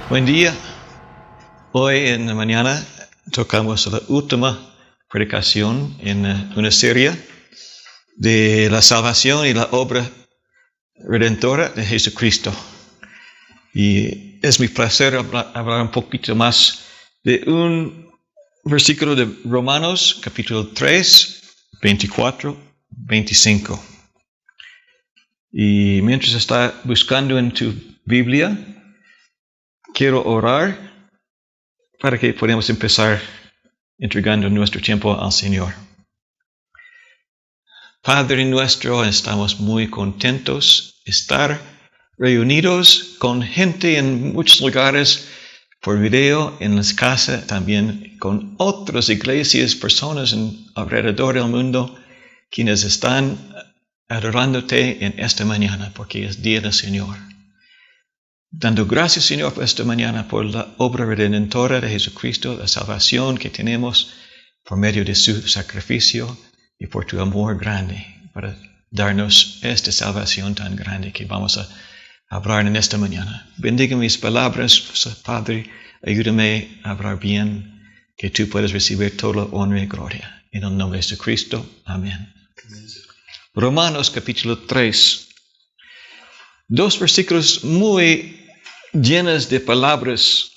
Buen día. Hoy en la mañana tocamos la última predicación en una serie de la salvación y la obra redentora de Jesucristo. Y es mi placer hablar un poquito más de un versículo de Romanos, capítulo 3, 24, 25. Y mientras está buscando en tu Biblia, quiero orar para que podamos empezar entregando nuestro tiempo al Señor. Padre nuestro, estamos muy contentos de estar reunidos con gente en muchos lugares por video, en las casas, también con otras iglesias, personas alrededor del mundo, quienes están adorándote en esta mañana, porque es día del Señor. Dando gracias, Señor, por esta mañana, por la obra redentora de Jesucristo, la salvación que tenemos por medio de su sacrificio y por tu amor grande para darnos esta salvación tan grande que vamos a hablar en esta mañana. Bendiga mis palabras, Padre, ayúdame a hablar bien, que tú puedas recibir toda la honra y gloria. En el nombre de Jesucristo, amén. Romanos capítulo 3. Dos versículos muy llenos de palabras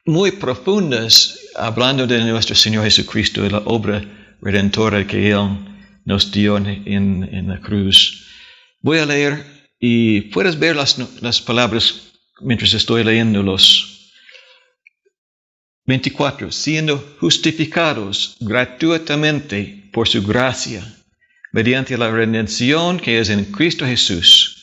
muy profundas, hablando de nuestro Señor Jesucristo y la obra redentora que Él nos dio en la cruz. Voy a leer y puedes ver las palabras mientras estoy leyéndolos. 24. Siendo justificados gratuitamente por su gracia, mediante la redención que es en Cristo Jesús,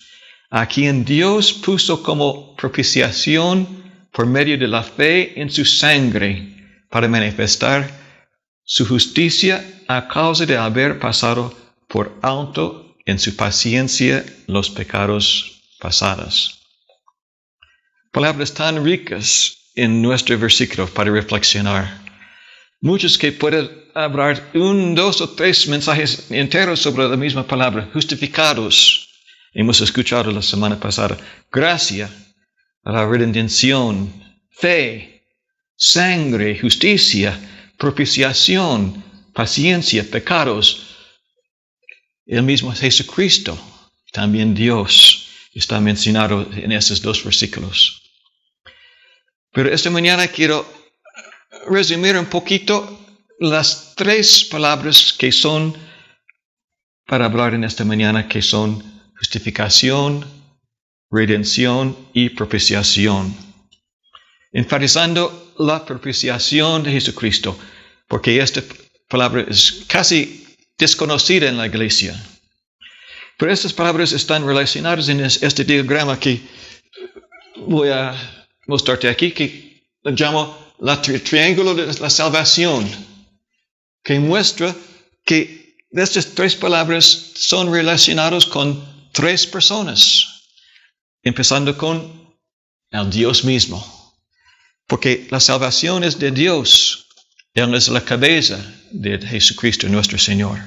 a quien Dios puso como propiciación por medio de la fe en su sangre, para manifestar su justicia a causa de haber pasado por alto en su paciencia los pecados pasados. Palabras tan ricas en nuestro versículo para reflexionar. Muchos que pueden hablar 1, 2 o 3 mensajes enteros sobre la misma palabra, justificados. Hemos escuchado la semana pasada, gracia, la redención, fe, sangre, justicia, propiciación, paciencia, pecados. El mismo Jesucristo, también Dios, está mencionado en esos dos versículos. Pero esta mañana quiero resumir un poquito las 3 palabras que son para hablar en esta mañana, que son justificación, redención y propiciación. Enfatizando la propiciación de Jesucristo, porque esta palabra es casi desconocida en la iglesia. Pero estas palabras están relacionadas en este diagrama que voy a mostrarte aquí, que lo llamo el triángulo de la salvación, que muestra que estas 3 palabras son relacionadas con 3 personas, empezando con el Dios mismo, porque la salvación es de Dios. Él es la cabeza de Jesucristo, nuestro Señor.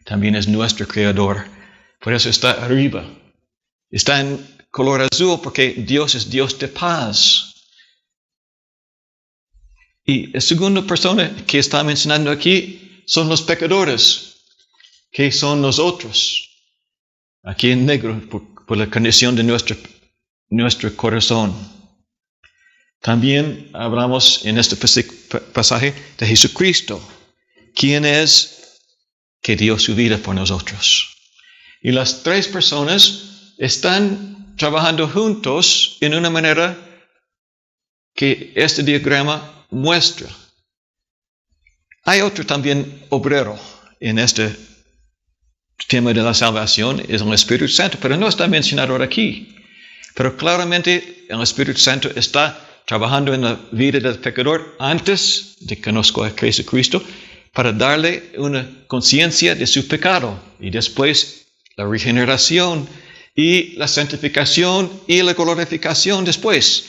También es nuestro Creador. Por eso está arriba. Está en color azul porque Dios es Dios de paz. Y la segunda persona que está mencionando aquí son los pecadores, que son nosotros. Aquí en negro, por la condición de nuestro corazón. También hablamos en este pasaje de Jesucristo, quien es que dio su vida por nosotros. Y las 3 personas están trabajando juntos en una manera que este diagrama muestra. Hay otro también obrero en este tema de la salvación, es el Espíritu Santo, pero no está mencionado aquí. Pero claramente el Espíritu Santo está trabajando en la vida del pecador antes de conocer a Jesucristo para darle una conciencia de su pecado y después la regeneración y la santificación y la glorificación después.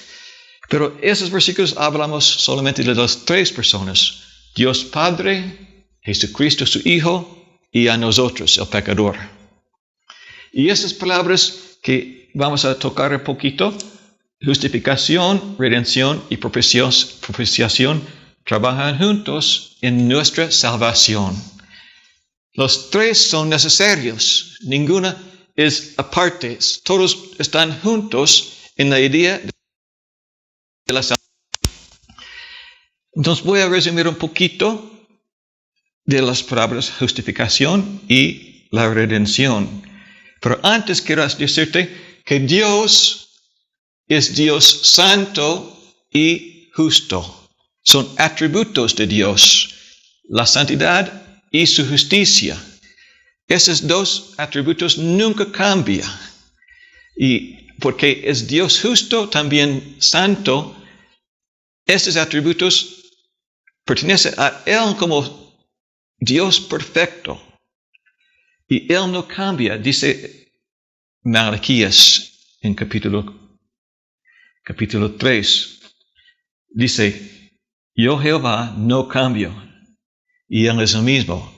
Pero esos versículos hablamos solamente de las 3 personas, Dios Padre, Jesucristo su Hijo y a nosotros, el pecador. Y esas palabras que vamos a tocar un poquito justificación, redención y propiciación trabajan juntos en nuestra salvación. Los tres son necesarios. Ninguna es aparte. Todos están juntos en la idea de la salvación. Entonces voy a resumir un poquito de las palabras justificación y la redención. Pero antes quiero decirte que Dios es Dios santo y justo. Son atributos de Dios, la santidad y su justicia. Esos dos atributos nunca cambian. Y porque es Dios justo, también santo, estos atributos pertenecen a Él como Dios perfecto. Y Él no cambia, dice Malaquías en capítulo 3. Dice, yo Jehová no cambio, y Él es el mismo.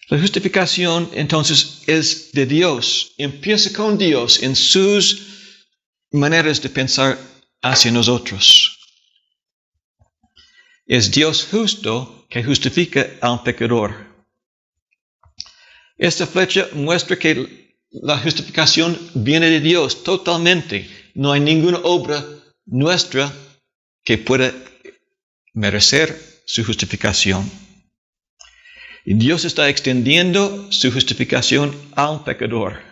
La justificación entonces es de Dios. Empieza con Dios en sus maneras de pensar hacia nosotros. Es Dios justo que justifica al pecador. Esta flecha muestra que la justificación viene de Dios totalmente. No hay ninguna obra nuestra que pueda merecer su justificación. Y Dios está extendiendo su justificación al pecador.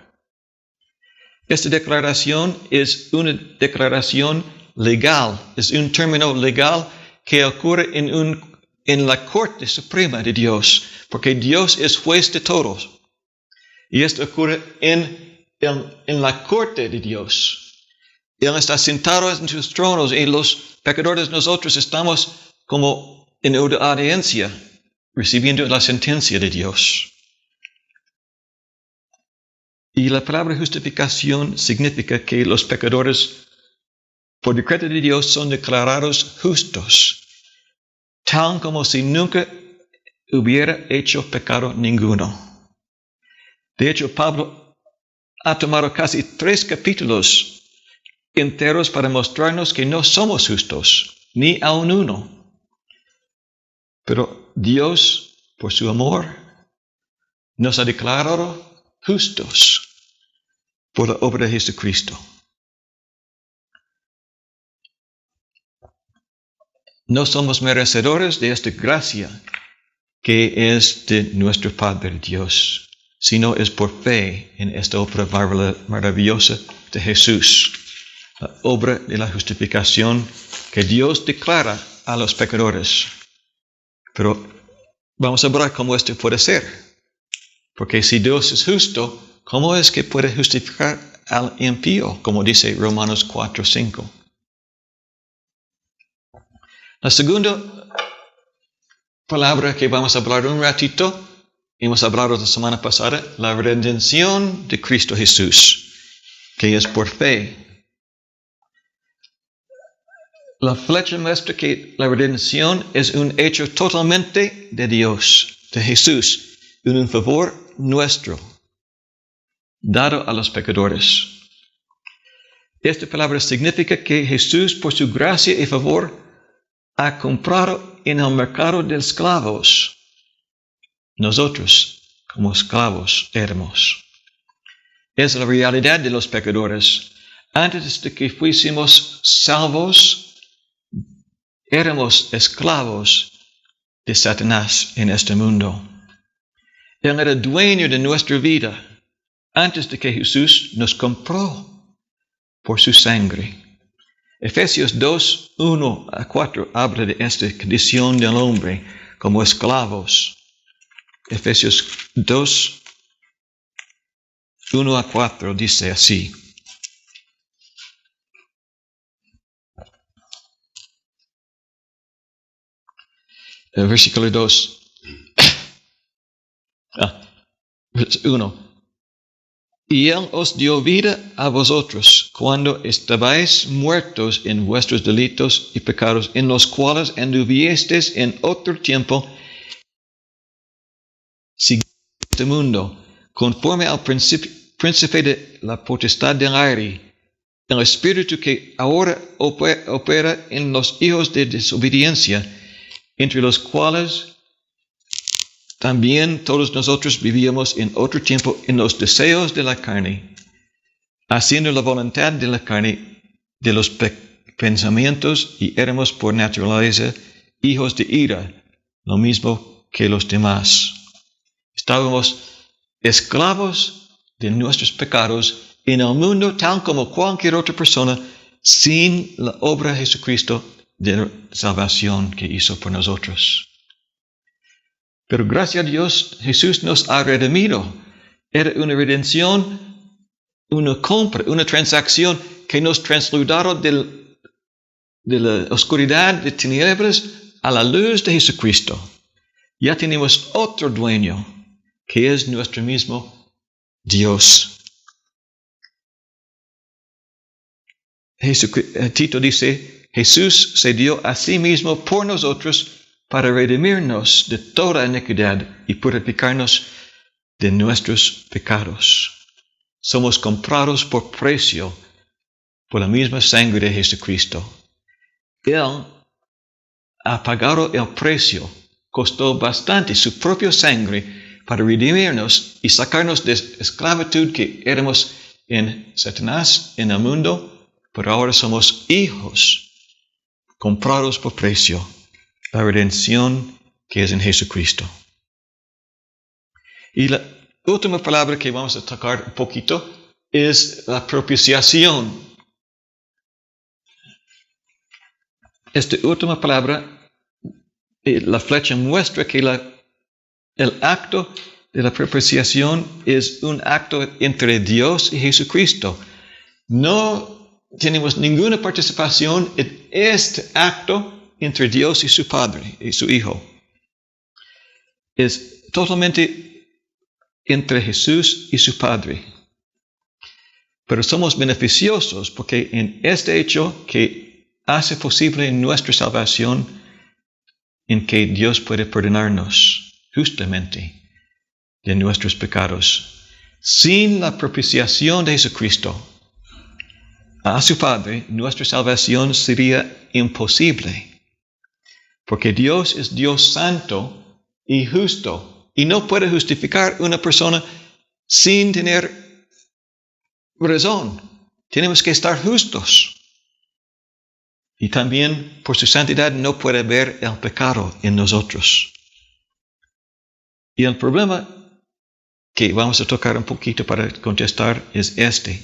Esta declaración es una declaración legal, es un término legal que ocurre en la Corte Suprema de Dios, porque Dios es juez de todos. Y esto ocurre en la Corte de Dios. Él está sentado en sus tronos y los pecadores nosotros estamos como en audiencia, recibiendo la sentencia de Dios. Y la palabra justificación significa que los pecadores, por decreto de Dios, son declarados justos, tal como si nunca hubiera hecho pecado ninguno. De hecho, Pablo ha tomado casi 3 capítulos enteros para mostrarnos que no somos justos, ni aun uno. Pero Dios, por su amor, nos ha declarado justos por la obra de Jesucristo. No somos merecedores de esta gracia que es de nuestro Padre Dios, sino es por fe en esta obra maravillosa de Jesús, la obra de la justificación que Dios declara a los pecadores. Pero vamos a ver cómo esto puede ser. Porque si Dios es justo, ¿cómo es que puede justificar al impío? Como dice Romanos 4:5. La segunda palabra que vamos a hablar un ratito, hemos hablado la semana pasada, la redención de Cristo Jesús, que es por fe. La flecha muestra que la redención es un hecho totalmente de Dios, de Jesús, un favor nuestro, dado a los pecadores. Esta palabra significa que Jesús, por su gracia y favor, ha comprado en el mercado de esclavos. Nosotros, como esclavos, éramos. Es la realidad de los pecadores. Antes de que fuésemos salvos, éramos esclavos de Satanás en este mundo. Él era dueño de nuestra vida antes de que Jesús nos compró por su sangre. Efesios 2:1-4 habla de esta condición del hombre como esclavos. Efesios 2:1-4 dice así. El versículo 2. 1. Y Él os dio vida a vosotros cuando estabais muertos en vuestros delitos y pecados, en los cuales anduviesteis en otro tiempo, siguiendo este mundo, conforme al príncipe de la potestad del aire, el espíritu que ahora opera en los hijos de desobediencia, entre los cuales también todos nosotros vivíamos en otro tiempo en los deseos de la carne, haciendo la voluntad de la carne, de los pensamientos, y éramos por naturaleza hijos de ira, lo mismo que los demás. Estábamos esclavos de nuestros pecados en el mundo, tal como cualquier otra persona, sin la obra de Jesucristo de salvación que hizo por nosotros. Pero gracias a Dios, Jesús nos ha redimido. Era una redención, una compra, una transacción que nos trasladó de la oscuridad de tinieblas a la luz de Jesucristo. Ya tenemos otro dueño, que es nuestro mismo Dios. Tito dice, Jesús se dio a sí mismo por nosotros para redimirnos de toda iniquidad y purificarnos de nuestros pecados. Somos comprados por precio por la misma sangre de Jesucristo. Él ha pagado el precio, costó bastante su propia sangre para redimirnos y sacarnos de esclavitud que éramos en Satanás, en el mundo, pero ahora somos hijos comprados por precio. La redención que es en Jesucristo. Y la última palabra que vamos a tocar un poquito es la propiciación. Esta última palabra, la flecha muestra que el acto de la propiciación es un acto entre Dios y Jesucristo. No tenemos ninguna participación en este acto entre Dios y su Padre y su Hijo. Es totalmente entre Jesús y su Padre. Pero somos beneficiosos porque en este hecho que hace posible nuestra salvación, en que Dios puede perdonarnos justamente de nuestros pecados. Sin la propiciación de Jesucristo a su Padre, nuestra salvación sería imposible. Porque Dios es Dios santo y justo. Y no puede justificar una persona sin tener razón. Tenemos que estar justos. Y también por su santidad no puede ver el pecado en nosotros. Y el problema que vamos a tocar un poquito para contestar es este.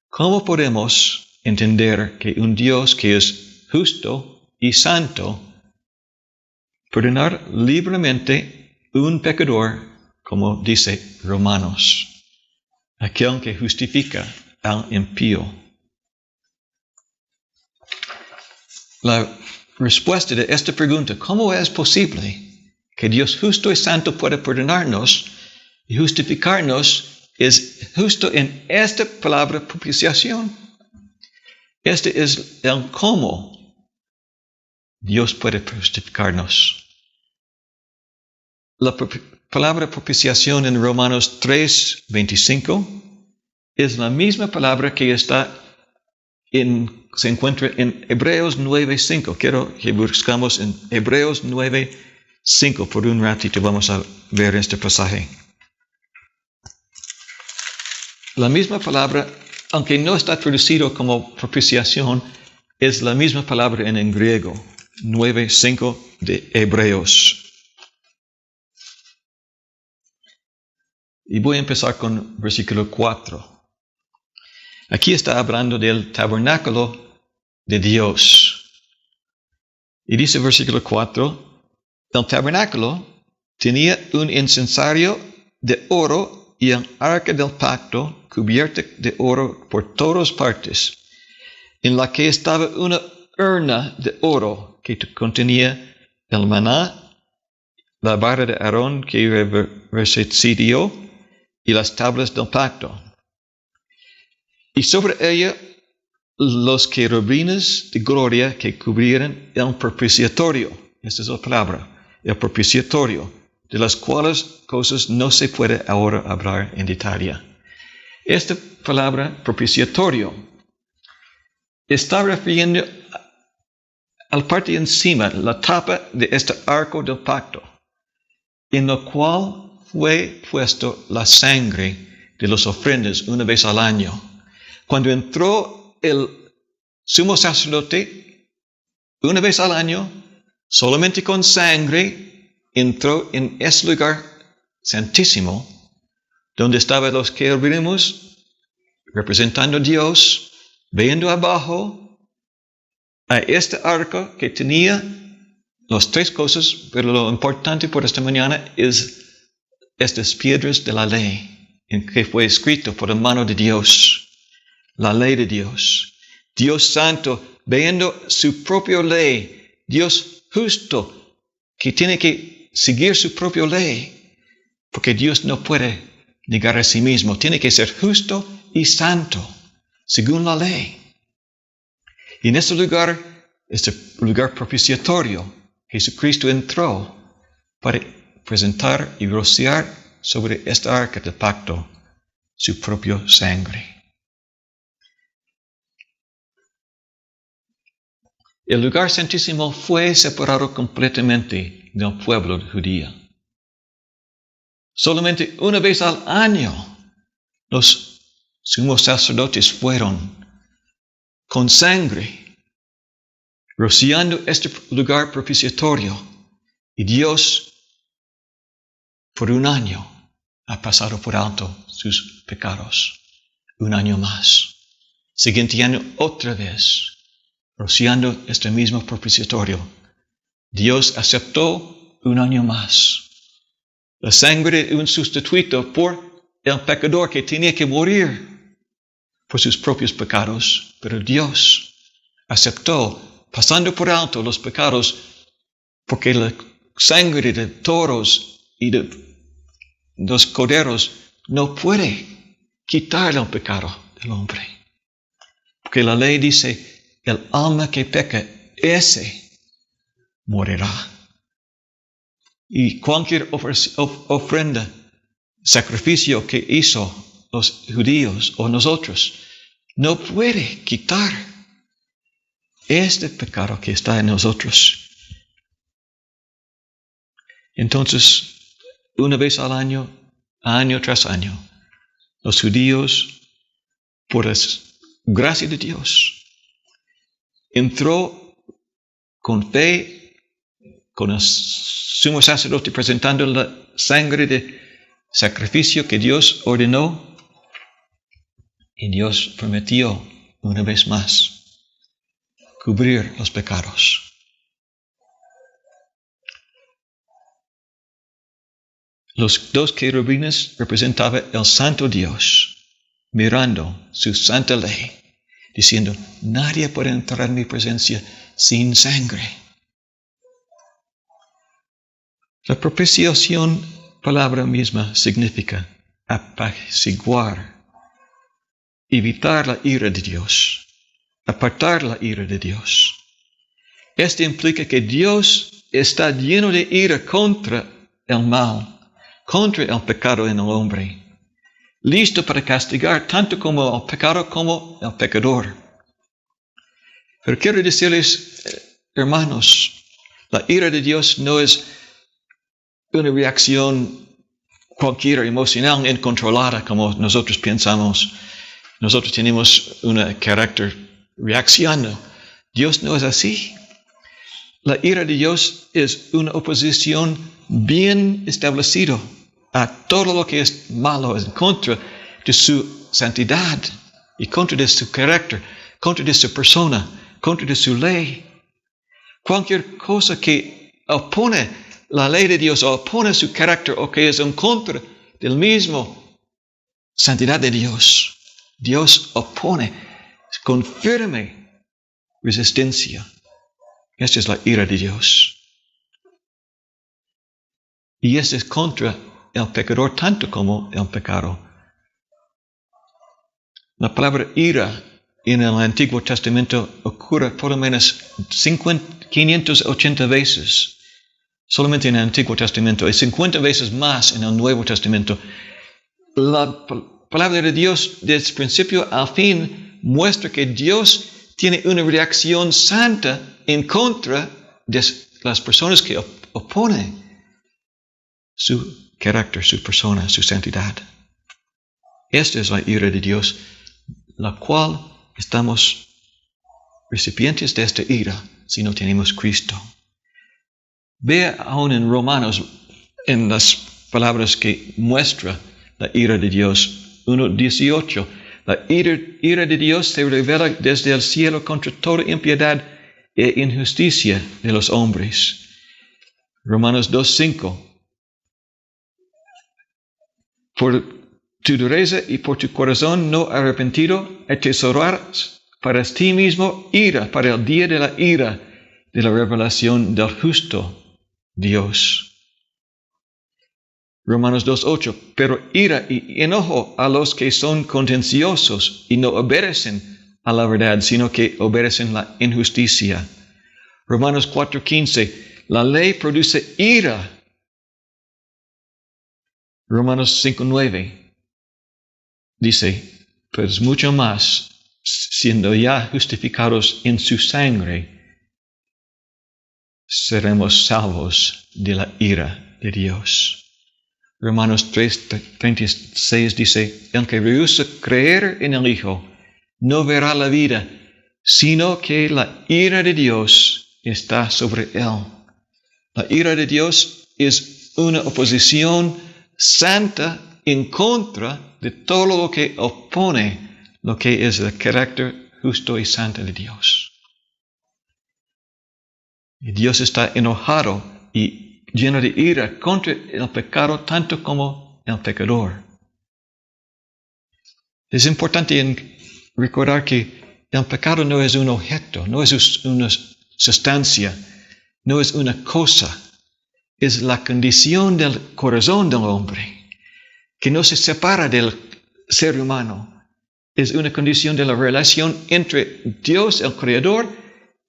¿Cómo podemos entender que un Dios que es justo y santo perdonar libremente un pecador, como dice Romanos, aquel que justifica al impío? La respuesta de esta pregunta, ¿cómo es posible que Dios justo y santo pueda perdonarnos y justificarnos? Es justo en esta palabra propiciación. Este es el cómo Dios puede justificarnos. La palabra propiciación en Romanos 3:25 es la misma palabra que se encuentra en Hebreos 9:5. Quiero que buscamos en Hebreos 9:5 por un ratito. Vamos a ver este pasaje. La misma palabra, aunque no está traducido como propiciación, es la misma palabra en griego. 9:5 de Hebreos. Y voy a empezar con versículo 4. Aquí está hablando del tabernáculo de Dios. Y dice versículo 4, el tabernáculo tenía un incensario de oro y el arca del pacto cubierta de oro por todas partes, en la que estaba una urna de oro que contenía el maná, la vara de Aarón que recidió y las tablas del pacto. Y sobre ella los querubines de gloria que cubrieran el propiciatorio. Esta es la palabra, el propiciatorio, de las cuales cosas no se puede ahora hablar en detalle. Esta palabra propiciatorio está refiriendo a la parte encima, la tapa de este arco del pacto, en lo cual fue puesto la sangre de las ofrendas una vez al año. Cuando entró el sumo sacerdote una vez al año, solamente con sangre entró en ese lugar santísimo, donde estaban los querubines representando a Dios, viendo abajo a este arca que tenía las tres cosas, pero lo importante por esta mañana es estas piedras de la ley, en que fue escrito por la mano de Dios, la ley de Dios. Dios santo, viendo su propia ley, Dios justo, que tiene que seguir su propia ley, porque Dios no puede negar a sí mismo, tiene que ser justo y santo, según la ley. Y en este lugar propiciatorio, Jesucristo entró para presentar y rociar sobre esta arca del pacto su propia sangre. El lugar santísimo fue separado completamente del pueblo judío. Solamente una vez al año los sumos sacerdotes fueron con sangre rociando este lugar propiciatorio, y Dios por un año ha pasado por alto sus pecados. Un año más. Siguiente año otra vez, rociando este mismo propiciatorio. Dios aceptó un año más la sangre de un sustituto por el pecador que tenía que morir por sus propios pecados, pero Dios aceptó, pasando por alto los pecados, porque la sangre de toros y de los corderos no puede quitar el pecado del hombre. Porque la ley dice, el alma que peca, ese morirá. Y cualquier ofrenda, sacrificio que hizo los judíos o nosotros, no puede quitar este pecado que está en nosotros. Entonces, una vez al año, año tras año, los judíos, por la gracia de Dios, entró con fe, con el sumo sacerdote presentando la sangre de sacrificio que Dios ordenó, y Dios prometió una vez más cubrir los pecados. Los dos querubines representaban el santo Dios, mirando su santa ley, diciendo, nadie puede entrar en mi presencia sin sangre. La propiciación, palabra misma, significa apaciguar, evitar la ira de Dios, apartar la ira de Dios. Esto implica que Dios está lleno de ira contra el mal, contra el pecado en el hombre, listo para castigar tanto como el pecado como el pecador. Pero quiero decirles, hermanos, la ira de Dios no es una reacción cualquiera emocional incontrolada como nosotros pensamos. Nosotros tenemos un carácter reaccionando. Dios no es así. La ira de Dios es una oposición bien establecida a todo lo que es malo, en contra de su santidad y contra de su carácter, contra de su persona, contra de su ley. Cualquier cosa que opone la ley de Dios o opone su carácter o que es en contra del mismo santidad de Dios, Dios opone con firme resistencia. Esta es la ira de Dios. Y esta es contra el pecador tanto como el pecado. La palabra ira en el Antiguo Testamento ocurre por lo menos 580 veces. Solamente en el Antiguo Testamento y 50 veces más en el Nuevo Testamento. La palabra de Dios desde el principio al fin muestra que Dios tiene una reacción santa en contra de las personas que oponen su carácter, su persona, su santidad. Esta es la ira de Dios, la cual estamos recipientes de esta ira si no tenemos Cristo. Vea aún en Romanos, en las palabras que muestra la ira de Dios, 1:18, la ira de Dios se revela desde el cielo contra toda impiedad e injusticia de los hombres. Romanos 2:5. Por tu dureza y por tu corazón no arrepentido, atesorarás para ti mismo ira, para el día de la ira, de la revelación del justo Dios. Romanos 2:8. Pero ira y enojo a los que son contenciosos y no obedecen a la verdad, sino que obedecen la injusticia. Romanos 4:15. La ley produce ira. Romanos 5:9 dice, pues mucho más, siendo ya justificados en su sangre, seremos salvos de la ira de Dios. Romanos 3:36 dice, el que rehúsa creer en el Hijo no verá la vida, sino que la ira de Dios está sobre él. La ira de Dios es una oposición santa en contra de todo lo que opone lo que es el carácter justo y santo de Dios. Y Dios está enojado y lleno de ira contra el pecado tanto como el pecador. Es importante recordar que el pecado no es un objeto, no es una sustancia, no es una cosa. Es la condición del corazón del hombre, que no se separa del ser humano. Es una condición de la relación entre Dios, el Creador,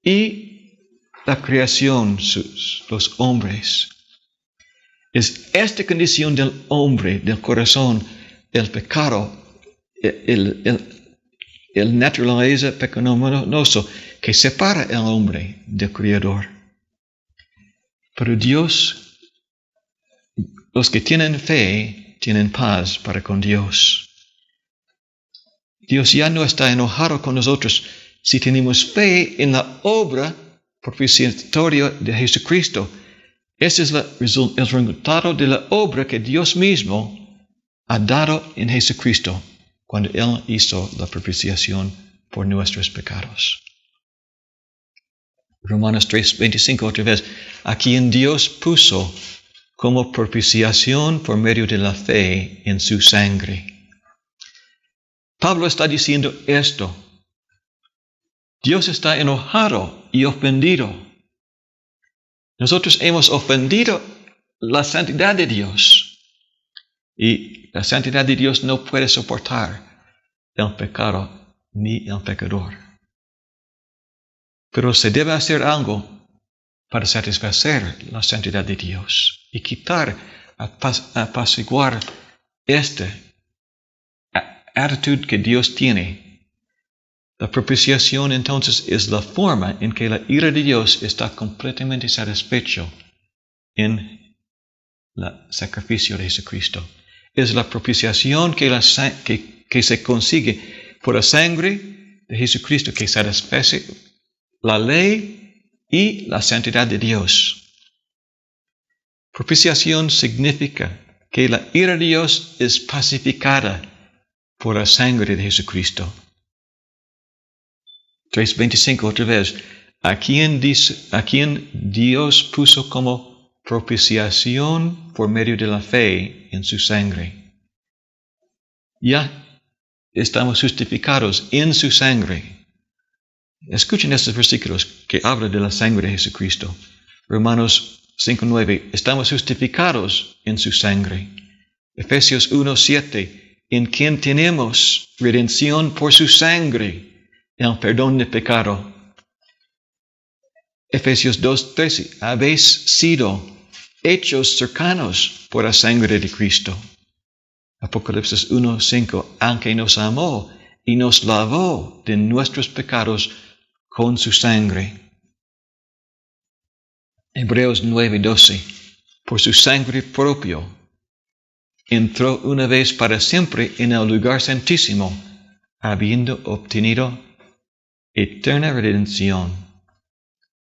y la creación, los hombres. Es esta condición del hombre, del corazón, el pecado, el naturaleza pecaminoso que separa al hombre del Creador. Pero Dios, los que tienen fe, tienen paz para con Dios. Dios ya no está enojado con nosotros si tenemos fe en la obra propiciatoria de Jesucristo. Ese es el resultado de la obra que Dios mismo ha dado en Jesucristo cuando Él hizo la propiciación por nuestros pecados. Romanos 3:25 otra vez. A quien Dios puso como propiciación por medio de la fe en su sangre. Pablo está diciendo esto. Dios está enojado y ofendido. Nosotros hemos ofendido la santidad de Dios. Y la santidad de Dios no puede soportar el pecado ni el pecador. Pero se debe hacer algo para satisfacer la santidad de Dios y quitar, apaciguar esta actitud que Dios tiene. La propiciación entonces es la forma en que la ira de Dios está completamente satisfecho en el sacrificio de Jesucristo. Es la propiciación que se consigue por la sangre de Jesucristo que satisface la ley y la santidad de Dios. Propiciación significa que la ira de Dios es pacificada por la sangre de Jesucristo. 3:25 otra vez. A quien Dios puso como propiciación por medio de la fe en su sangre. Ya estamos justificados en su sangre. Escuchen estos versículos que hablan de la sangre de Jesucristo. Romanos 5:9. Estamos justificados en su sangre. Efesios 1:7. En quien tenemos redención por su sangre, el perdón de pecado. Efesios 2:13. Habéis sido hechos cercanos por la sangre de Cristo. Apocalipsis 1:5, aunque nos amó y nos lavó de nuestros pecados con su sangre. Hebreos 9:12, por su sangre propio, entró una vez para siempre en el lugar santísimo, habiendo obtenido eterna redención.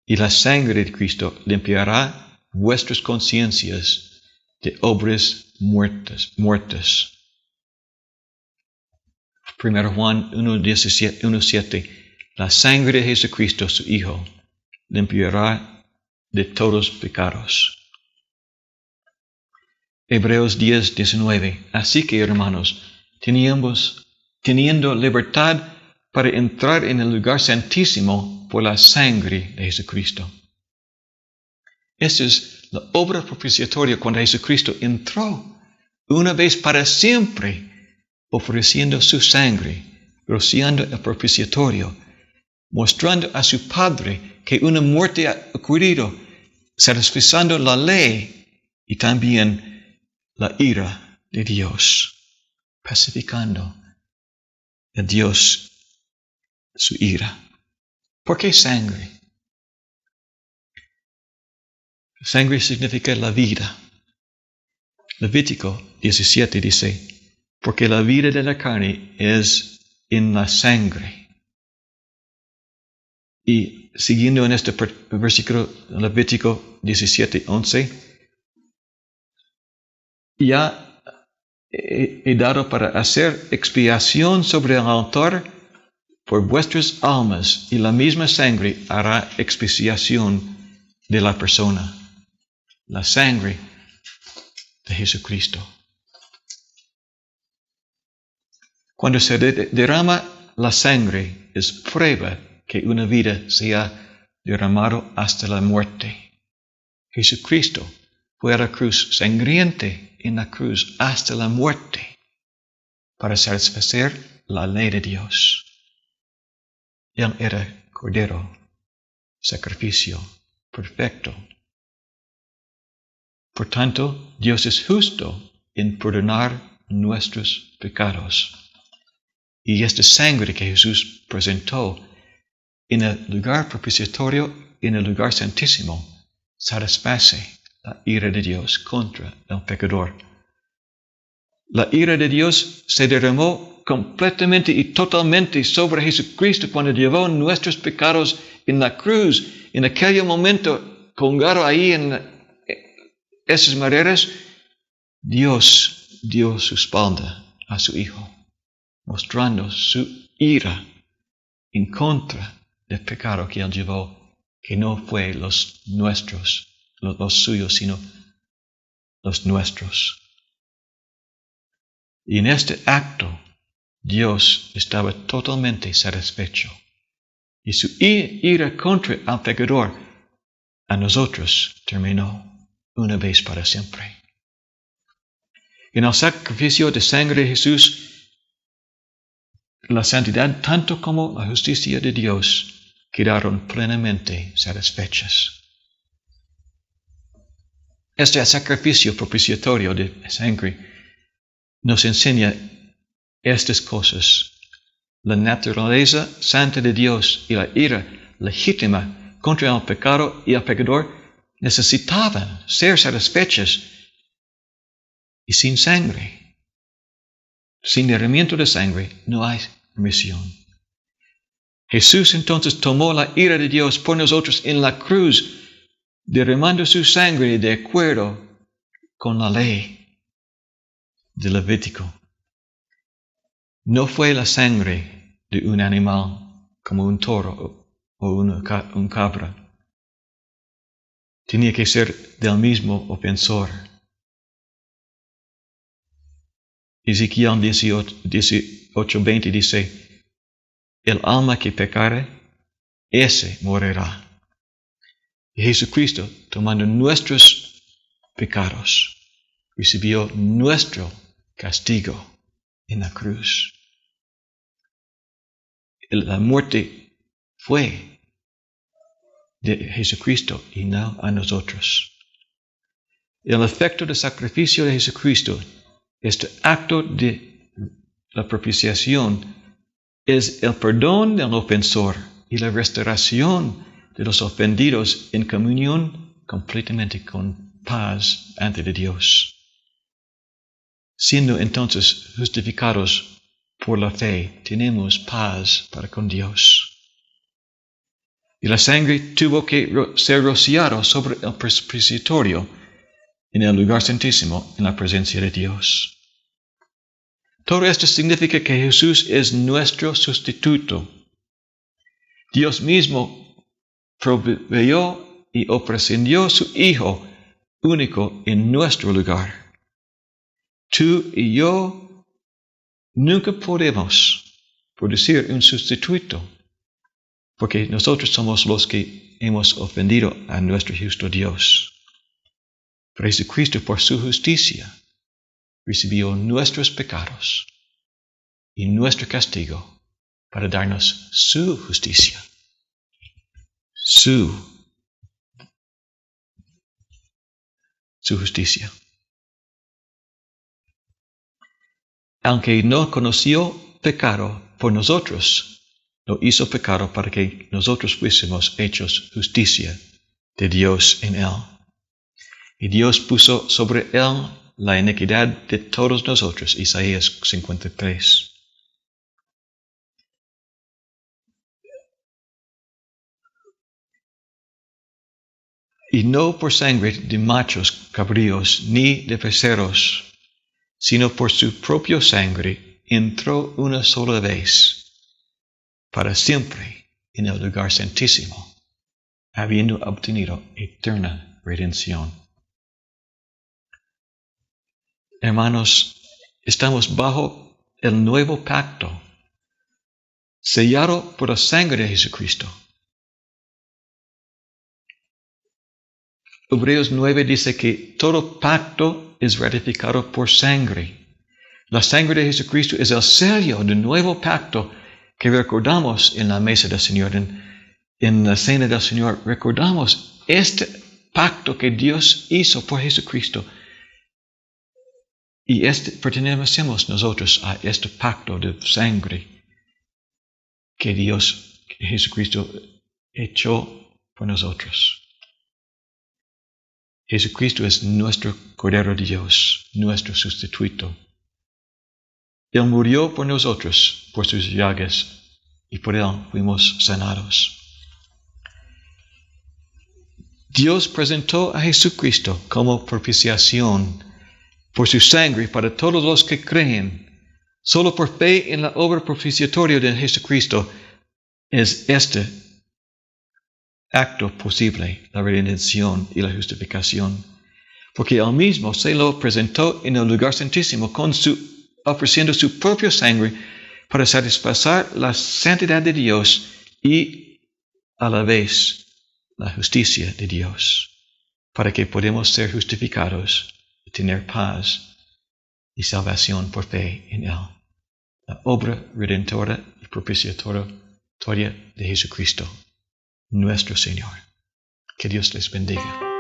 Y la sangre de Cristo limpiará vuestras conciencias de obras muertas. 1 Juan 1:7, la sangre de Jesucristo, su Hijo, limpiará de todos pecados. Hebreos 10:19, así que hermanos, teniendo libertad para entrar en el lugar santísimo por la sangre de Jesucristo. Esta es la obra propiciatoria cuando Jesucristo entró una vez para siempre, ofreciendo su sangre, rociando el propiciatorio, mostrando a su Padre que una muerte ha ocurrido, satisfaciendo la ley y también la ira de Dios, pacificando a Dios su ira. ¿Por qué sangre? Sangre significa la vida. Levítico 17 dice, porque la vida de la carne es en la sangre. Y siguiendo en este versículo, Levítico 17:11, ya he dado para hacer expiación sobre el altar por vuestras almas, y la misma sangre hará expiación de la persona. La sangre de Jesucristo. Cuando se derrama la sangre, es prueba que una vida se ha derramado hasta la muerte. Jesucristo fue a la cruz, sangriente en la cruz hasta la muerte, para satisfacer la ley de Dios. Él era cordero, sacrificio perfecto. Por tanto, Dios es justo en perdonar nuestros pecados. Y esta sangre que Jesús presentó en el lugar propiciatorio, en el lugar santísimo, satisface la ira de Dios contra el pecador. La ira de Dios se derramó completamente y totalmente sobre Jesucristo cuando llevó nuestros pecados en la cruz. En aquel momento, colgado ahí en esas maderas, Dios dio su espalda a su Hijo, mostrando su ira en contra del pecado que Él llevó, que no fue los suyos, sino los nuestros. Y en este acto, Dios estaba totalmente satisfecho. Y su ira contra el pecador a nosotros terminó una vez para siempre. En el sacrificio de sangre de Jesús, la santidad tanto como la justicia de Dios quedaron plenamente satisfechas. Este sacrificio propiciatorio de sangre nos enseña estas cosas. La naturaleza santa de Dios y la ira legítima contra el pecado y el pecador necesitaban ser satisfechas. Y sin sangre, sin derramamiento de sangre, no hay remisión. Jesús entonces tomó la ira de Dios por nosotros en la cruz, derramando su sangre de acuerdo con la ley de Levítico. No fue la sangre de un animal como un toro o un cabra. Tenía que ser del mismo ofensor. Ezequiel 18:20 dice, el alma que pecare, ese morirá. Y Jesucristo, tomando nuestros pecados, recibió nuestro castigo en la cruz. La muerte fue de Jesucristo y no a nosotros. El efecto del sacrificio de Jesucristo Este acto de la propiciación es el perdón del ofensor y la restauración de los ofendidos en comunión completamente con paz ante Dios. Siendo entonces justificados por la fe, tenemos paz para con Dios. Y la sangre tuvo que ser rociada sobre el propiciatorio en el lugar santísimo en la presencia de Dios. Todo esto significa que Jesús es nuestro sustituto. Dios mismo proveyó y ofreció su Hijo único en nuestro lugar. Tú y yo nunca podemos producir un sustituto, porque nosotros somos los que hemos ofendido a nuestro justo Dios. Pero Jesucristo, por su justicia, recibió nuestros pecados y nuestro castigo para darnos su justicia, su justicia. Aunque no conoció pecado por nosotros, lo hizo pecado para que nosotros fuésemos hechos justicia de Dios en él. Y Dios puso sobre él la iniquidad de todos nosotros. Isaías 53. Y no por sangre de machos cabríos ni de becerros, sino por su propia sangre entró una sola vez, para siempre, en el lugar santísimo, habiendo obtenido eterna redención. Hermanos, estamos bajo el nuevo pacto, sellado por la sangre de Jesucristo. Hebreos 9 dice que todo pacto es ratificado por sangre. La sangre de Jesucristo es el sello del nuevo pacto que recordamos en la mesa del Señor, en la cena del Señor. Recordamos este pacto que Dios hizo por Jesucristo. Y pertenecemos nosotros a este pacto de sangre que Jesucristo, echó por nosotros. Jesucristo es nuestro Cordero de Dios, nuestro sustituto. Él murió por nosotros, por sus llagas, y por Él fuimos sanados. Dios presentó a Jesucristo como propiciación por su sangre para todos los que creen. Solo por fe en la obra propiciatoria de Jesucristo es este acto posible, la redención y la justificación. Porque Él mismo se lo presentó en el lugar santísimo ofreciendo su propia sangre para satisfacer la santidad de Dios y a la vez la justicia de Dios, para que podamos ser justificados y tener paz y salvación por fe en Él. La obra redentora y propiciatoria de Jesucristo, nuestro Señor. Que Dios les bendiga.